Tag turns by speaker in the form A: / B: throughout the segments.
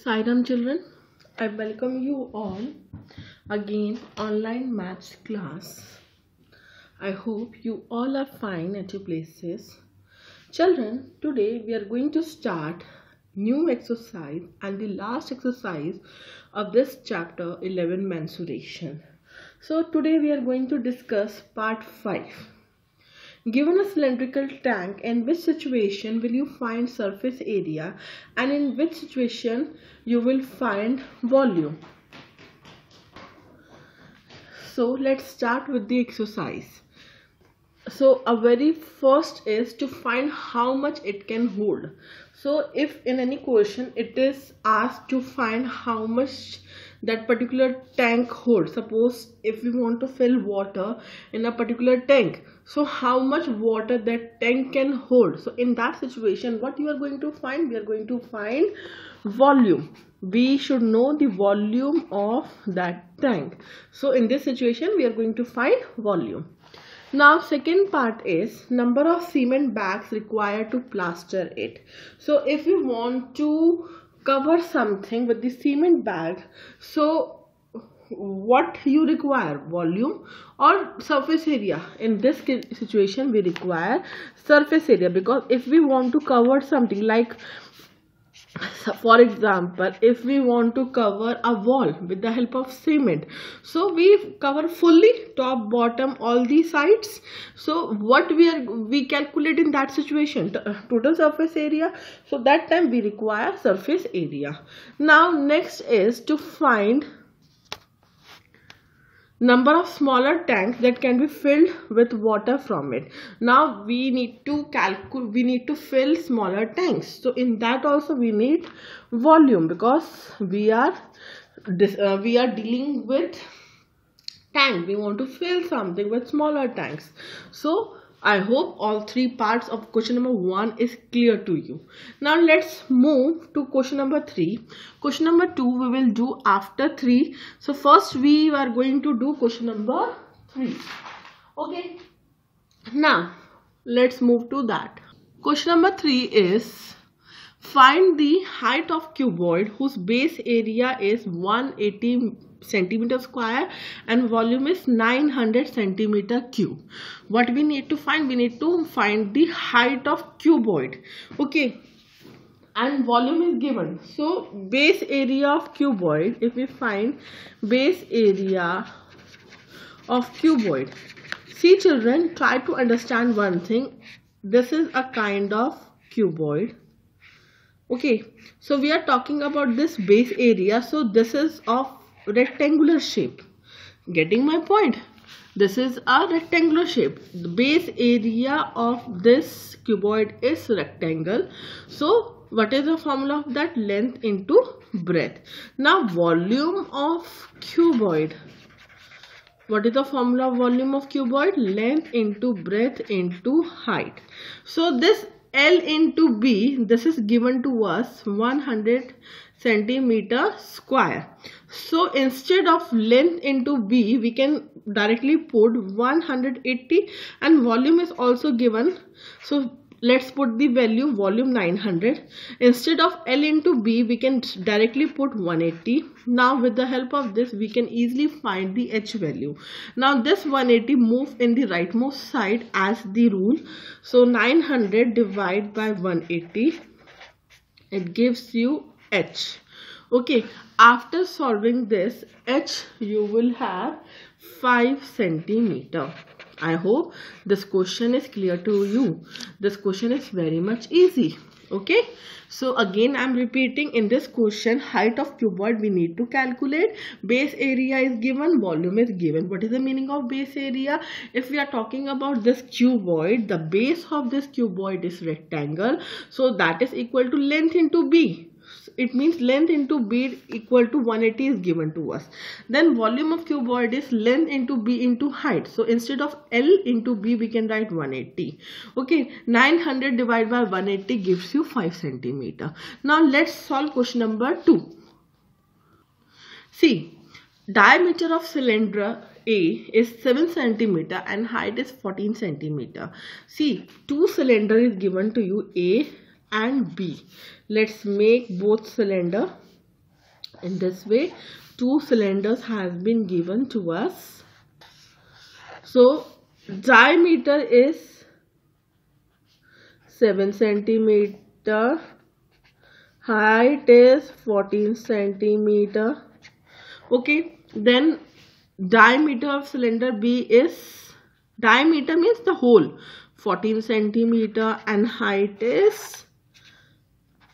A: Sairam children, I welcome you all again online maths class. I hope you all are fine at your places. Children, today we are going to start new exercise and the last exercise of this chapter 11 mensuration. So today we are going to discuss part 5. Given a cylindrical tank, in which situation will you find surface area and in which situation you will find volume? So let's start with the exercise. So a very first is to find how much it can hold. So if in any question it is asked to find how much that particular tank holds, suppose if we want to fill water in a particular tank, so how much water that tank can hold. So in that situation, what you are going to find? We are going to find volume. We should know the volume of that tank. So in this situation, we are going to find volume. Now second part is number of cement bags required to plaster it. So if you want to cover something with the cement bag, so what you require, volume or surface area? In this situation we require surface area, because if we want to cover something like, for example, if we want to cover a wall with the help of cement, so we cover fully top, bottom, all the sides. So what we calculate in that situation? Total surface area. So that time we require surface area. Now next is to find number of smaller tanks that can be filled with water from it. Now we need to fill smaller tanks. So in that also we need volume, because we are dealing with tank. We want to fill something with smaller tanks. So I hope all three parts of question number 1 is clear to you. Now let's move to question number 3. Question number 2 we will do after 3. So first we are going to do question number 3. Okay. Now let's move to that. Question number 3 is find the height of cuboid whose base area is 180 centimeter square and volume is 900 centimeter cube. What we need to find? We need to find the height of cuboid. Okay, and volume is given. So base area of cuboid, if we find base area of cuboid, see children, try to understand one thing. This is a kind of cuboid. Okay, so we are talking about this base area. So this is of rectangular shape. Getting my point? This is a rectangular shape. The base area of this cuboid is rectangle. So what is the formula of that? Length into breadth. Now volume of cuboid. What is the formula of volume of cuboid? Length into breadth into height. So this L into B, this is given to us 100 centimeter square. So instead of length into B, we can directly put 180, and volume is also given. So let's put the value volume 900. Instead of L into B, we can directly put 180. Now with the help of this, we can easily find the H value. Now this 180 move in the rightmost side as the rule. So 900 divided by 180, it gives you H. Okay, after solving this, H you will have 5 centimeter. I hope this question is clear to you. This question is very much easy. Okay, so again I am repeating, in this question height of cuboid we need to calculate, base area is given, volume is given. What is the meaning of base area? If we are talking about this cuboid, the base of this cuboid is rectangle, so that is equal to length into B. It means length into B equal to 180 is given to us. Then volume of cuboid is length into B into height. So instead of L into B, we can write 180. Okay, 900 divided by 180 gives you 5 centimeter. Now let's solve question number 2. See, diameter of cylinder A is 7 centimeter and height is 14 centimeter. See, two cylinder is given to you, A and B. Let's make both cylinder In this way, two cylinders has been given to us. So diameter is 7 centimeter, height is 14 centimeter. Okay, then diameter of cylinder B is, diameter means the hole, 14 centimeter, and height is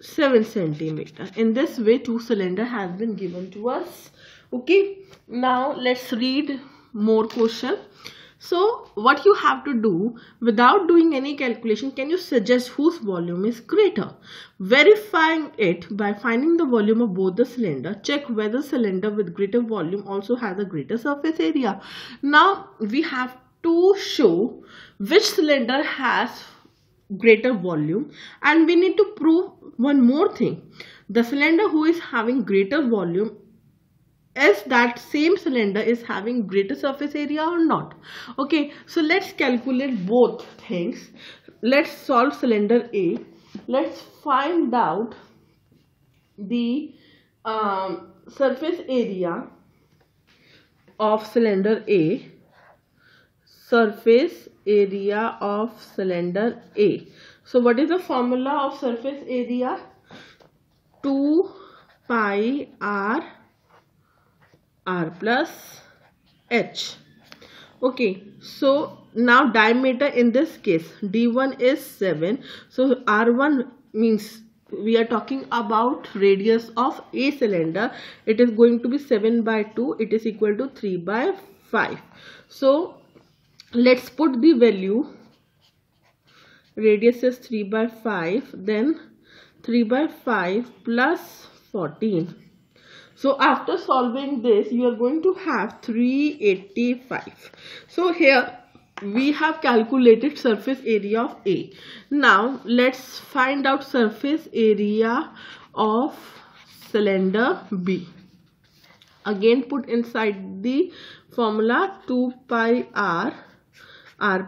A: 7 centimeter. In this way, two cylinder has been given to us. Okay, now let's read more question. So what you have to do, without doing any calculation, can you suggest whose volume is greater? Verifying it by finding the volume of both the cylinder. Check whether cylinder with greater volume also has a greater surface area. Now we have to show which cylinder has greater volume, and we need to prove one more thing. The cylinder who is having greater volume, is that same cylinder is having greater surface area or not? Okay, so let's calculate both things. Let's solve cylinder A. Let's find out the surface area of cylinder A. Surface area of cylinder A. So what is the formula of surface area? 2 pi r plus h. Okay, so now diameter in this case, d1 is 7. So r1 means we are talking about radius of a cylinder. It is going to be 7 by 2. It is equal to 3 by 5. So let's put the value. Radius is 3 by 5. Then 3 by 5 plus 14. So after solving this, you are going to have 385. So here we have calculated surface area of A. Now let's find out surface area of cylinder B. Again put inside the formula 2 pi r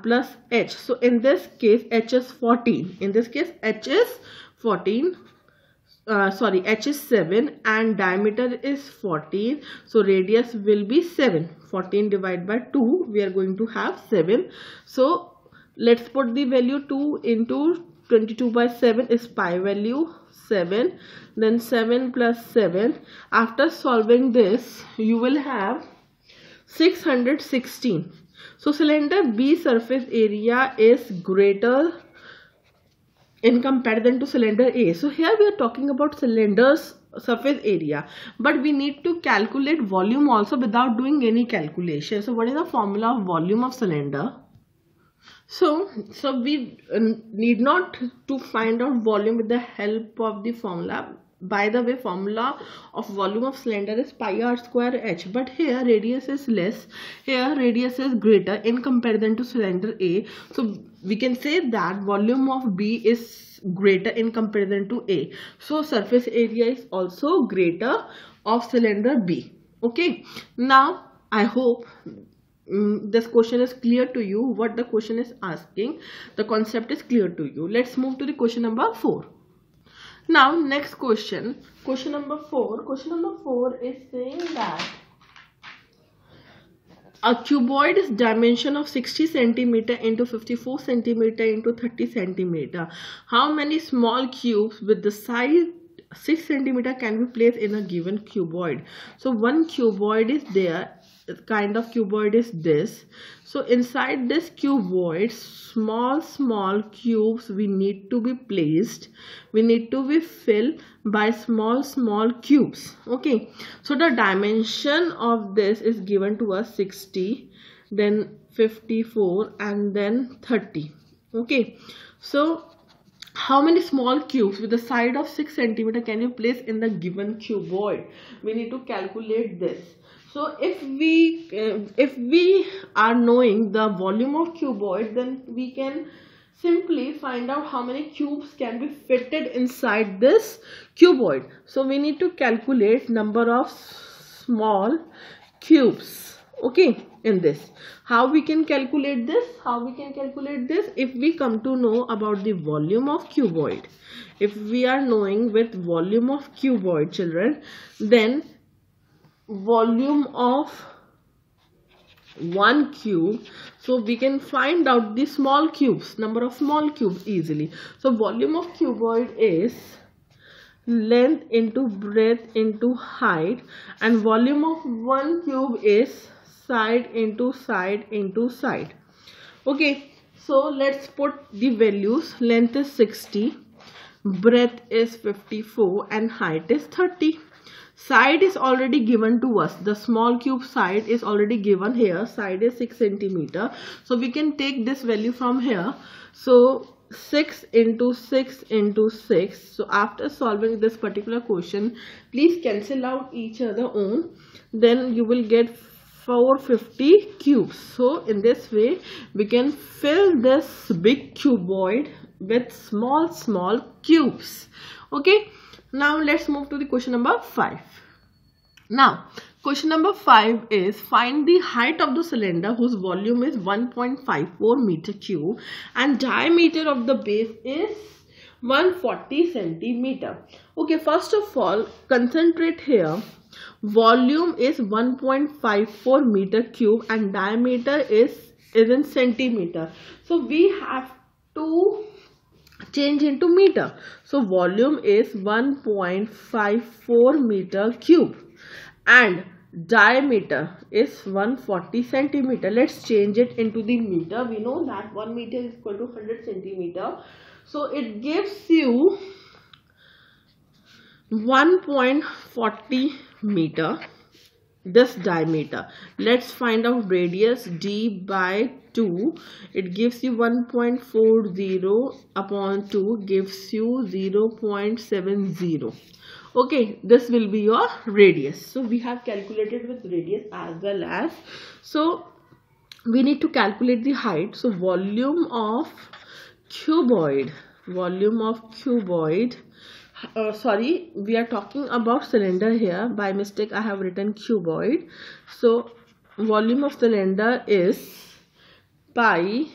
A: plus h. So in this case h is 14. In this case h is 14. H is 7 and diameter is 14. So radius will be 7. 14 divided by 2, we are going to have 7. So let's put the value 2 into 22 by 7 is pi value 7. Then 7 plus 7. After solving this, you will have 616. So cylinder B surface area is greater in comparison to cylinder A. So here we are talking about cylinder's surface area, but we need to calculate volume also without doing any calculation. So what is the formula of volume of cylinder? So we need not to find out volume with the help of the formula. By the way, formula of volume of cylinder is pi r square h, but here radius is less, here radius is greater in comparison to cylinder A. So we can say that volume of B is greater in comparison to A. So surface area is also greater of cylinder B. Okay, now I hope this question is clear to you. What the question is asking, the concept is clear to you. Let's move to the question number 4. Now next question, question number 4. Question number 4 is saying that a cuboid is dimension of 60 centimeter into 54 centimeter into 30 centimeter. How many small cubes with the size 6 centimeter can be placed in a given cuboid? So one cuboid is there. Kind of cuboid is this. So inside this cuboid, small cubes we need to be placed. We need to be filled by small cubes. Okay, so the dimension of this is given to us 60, then 54, and then 30. Okay, so how many small cubes with the side of 6 centimeter can you place in the given cuboid? We need to calculate this. So if we are knowing the volume of cuboid, then we can simply find out how many cubes can be fitted inside this cuboid. So we need to calculate number of small cubes. Okay, in this, how we can calculate this? If we come to know about the volume of cuboid, if we are knowing with volume of cuboid, children, then volume of one cube, so we can find out the small cubes, number of small cubes easily. So volume of cuboid is length into breadth into height, and volume of one cube is side into side into side. Okay, so let's put the values. Length is 60, breadth is 54, and height is 30. Side is already given to us. The small cube side is already given here. Side is 6 centimeter. So we can take this value from here. So 6 into 6 into 6. So after solving this particular question, please cancel out each other own. Then you will get 450 cubes. So in this way, we can fill this big cuboid with small cubes. Okay. Now let's move to the question number 5. Now question number 5 is find the height of the cylinder whose volume is 1.54 meter cube and diameter of the base is 140 centimeter. Okay, first of all, concentrate here. Volume is 1.54 meter cube and diameter is in centimeter. So we have to change into meter. So volume is 1.54 meter cube and diameter is 140 centimeter. Let's change it into the meter. We know that 1 meter is equal to 100 centimeter. So it gives you 1.40 meter, this diameter. Let's find out radius. D by 2, it gives you 1.40 upon 2 gives you 0.70. Okay, this will be your radius. So we have calculated with radius as well as, so we need to calculate the height. So volume of cuboid, sorry, we are talking about cylinder here. By mistake I have written cuboid. So volume of cylinder is pi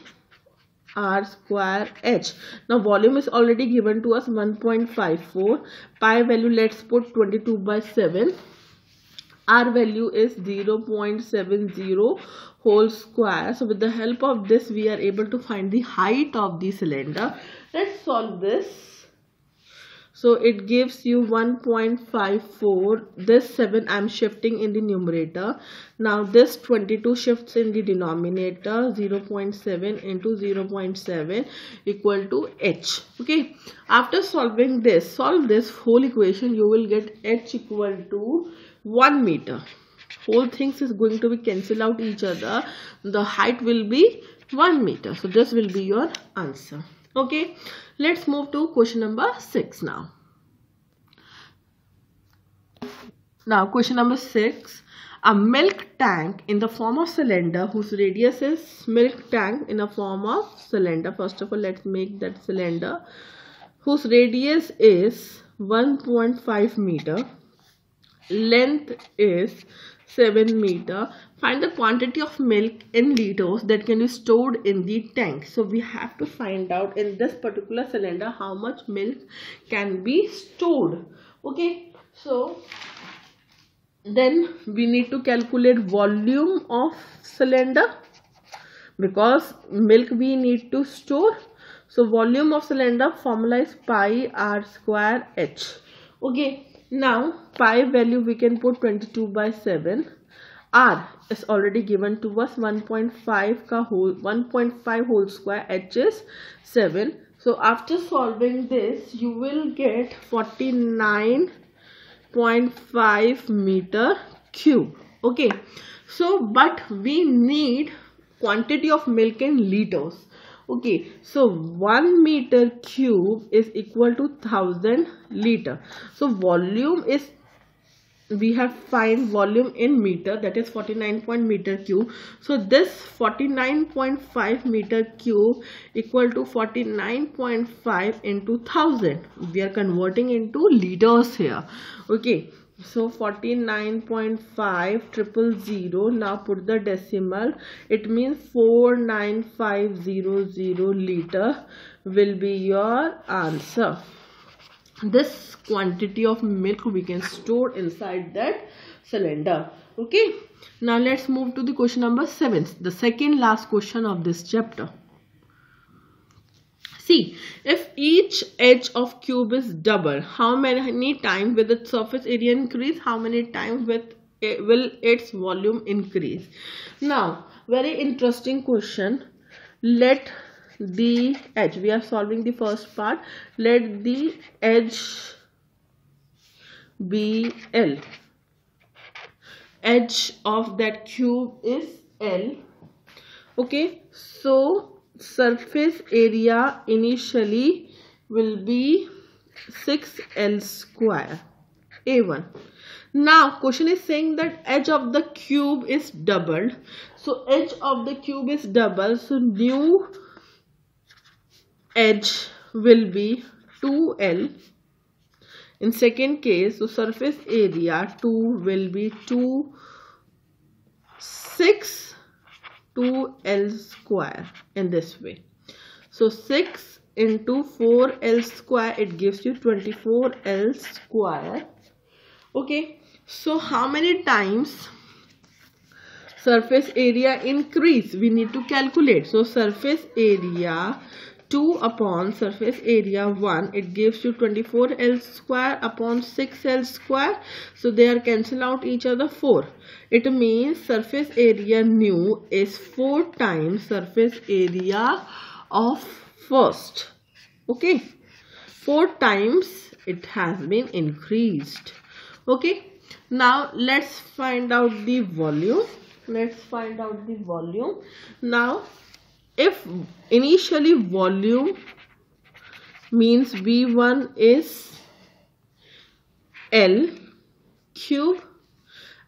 A: r square h. Now volume is already given to us 1.54. Pi value, let's put 22 by 7. R value is 0.70 whole square. So with the help of this we are able to find the height of the cylinder. Let's solve this. So it gives you 1.54. This 7 I am shifting in the numerator. Now this 22 shifts in the denominator. 0.7 into 0.7 equal to h. Okay. After solving this, solve this whole equation, you will get h equal to 1 meter. Whole things is going to be cancel out each other. The height will be 1 meter. So this will be your answer. Okay, let's move to question number 6 now. Now question number 6. A milk tank in the form of cylinder whose radius is milk tank in a form of cylinder. First of all, let's make that cylinder whose radius is 1.5 meter. Length is 7 meter. Find the quantity of milk in liters that can be stored in the tank. So we have to find out in this particular cylinder how much milk can be stored. Okay, so then we need to calculate volume of cylinder because milk we need to store. So volume of cylinder formula is pi r square h. Okay, now pi value we can put 22 by 7. R is already given to us 1.5 whole square, h is 7. So after solving this you will get 49.5 meter cube. Okay, so but we need quantity of milk in liters. Okay, so 1 meter cube is equal to 1000 liter. So volume is, we have find volume in meter, that is 49 meter cube. So this 49.5 meter cube equal to 49.5 into 1000. We are converting into liters here. Okay, So 49.5000. Now put the decimal. It means 49500 liter will be your answer. This quantity of milk we can store inside that cylinder. Okay. Now let's move to the question number 7, the second last question of this chapter. See, if each edge of cube is double, how many times will its surface area increase? How many times will its volume increase? Now, very interesting question. Let the edge, we are solving the first part. Let the edge be L. Edge of that cube is L. Okay, so surface area initially will be 6L square, A1. Now question is saying that edge of the cube is doubled. So edge of the cube is double, so new edge will be 2L. In second case, so surface area 2 will be 2L square in this way. So 6 into 4L square, it gives you 24L square. Okay, so how many times surface area increase? We need to calculate. So surface area 2 upon surface area 1, it gives you 24L square upon 6L square. So they are cancel out each other, 4. It means surface area new is 4 times surface area of first. Okay, 4 times it has been increased. Okay, now let's find out the volume. Now if initially volume means V1 is L cube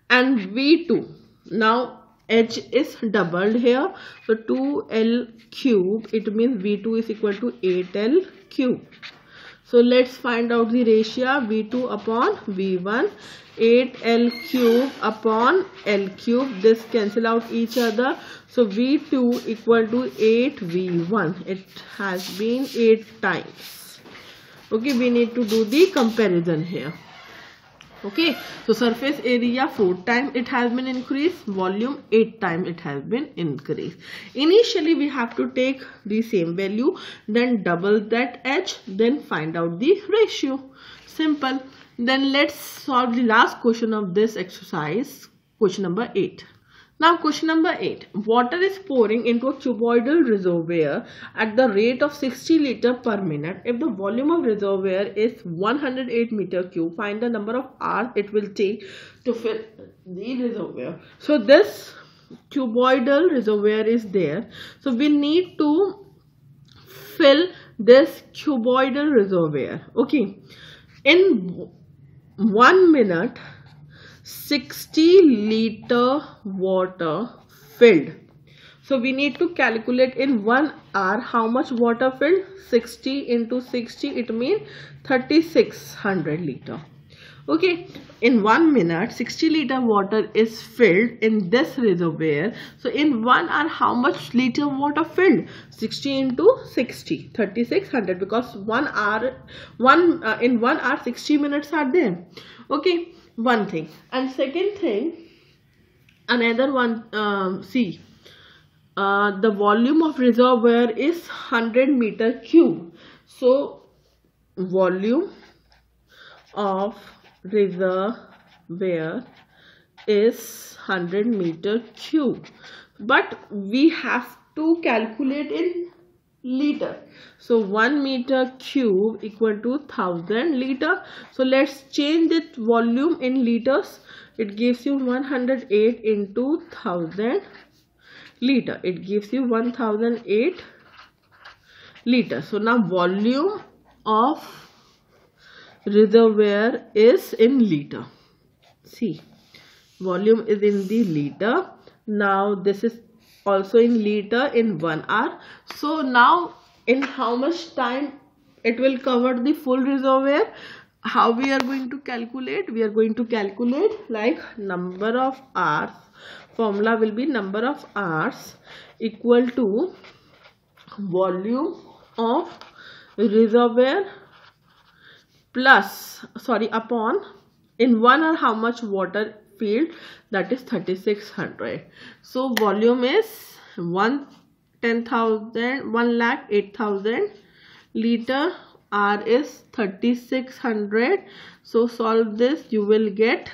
A: and V2, now H is doubled here, so 2L cube, it means V2 is equal to 8L cube. So let's find out the ratio, V2 upon V1, 8L cube upon L cube, this cancel out each other, so V2 equal to 8V1, it has been 8 times. Okay, we need to do the comparison here. Okay, so surface area 4 times it has been increased, volume 8 times it has been increased. Initially we have to take the same value, then double that edge, then find out the ratio. Simple. Then let's solve the last question of this exercise, question number 8. Now question number 8. Water is pouring into a cuboidal reservoir at the rate of 60 liters per minute. If the volume of reservoir is 108 meter cube, find the number of hours it will take to fill the reservoir. So this cuboidal reservoir is there. So we need to fill this cuboidal reservoir. Okay. In 1 minute, 60 liter water filled. So we need to calculate in 1 hour how much water filled. 60 into 60, it means 3600 liter. Okay, in 1 minute 60 liter water is filled in this reservoir. So in 1 hour how much liter water filled? 60 into 60, 3600, because in 1 hour 60 minutes are there. Okay, one thing. And second thing, another one, see, the volume of reservoir is 100 meter cube. So volume of reservoir is 100 meter cube, but we have to calculate in liter. So 1 meter cube equal to 1000 liter. So let's change it volume in liters. It gives you 108 into 1000 liter. It gives you 1008 liters. So now volume of reservoir is in liter. See, volume is in the liter. Now this is also in liter in 1 hour. So now in how much time it will cover the full reservoir? how we are going to calculate? We are going to calculate like number of hours. Formula will be number of hours equal to volume of reservoir plus upon in 1 hour how much water filled, that is 3600. So volume is 1,08,000 liter, R is 3600. So solve this, you will get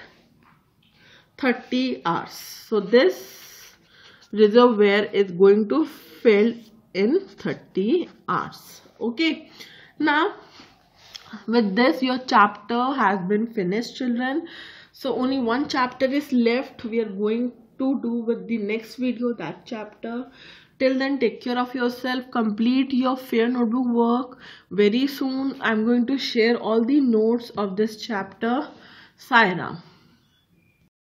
A: 30 hours. So this reservoir is going to fill in 30 hours. Okay, now with this your chapter has been finished, children. So only one chapter is left. We are going to do with the next video that chapter. Till then, take care of yourself, complete your fair notebook work. Very soon I'm going to share all the notes of this chapter. Saira.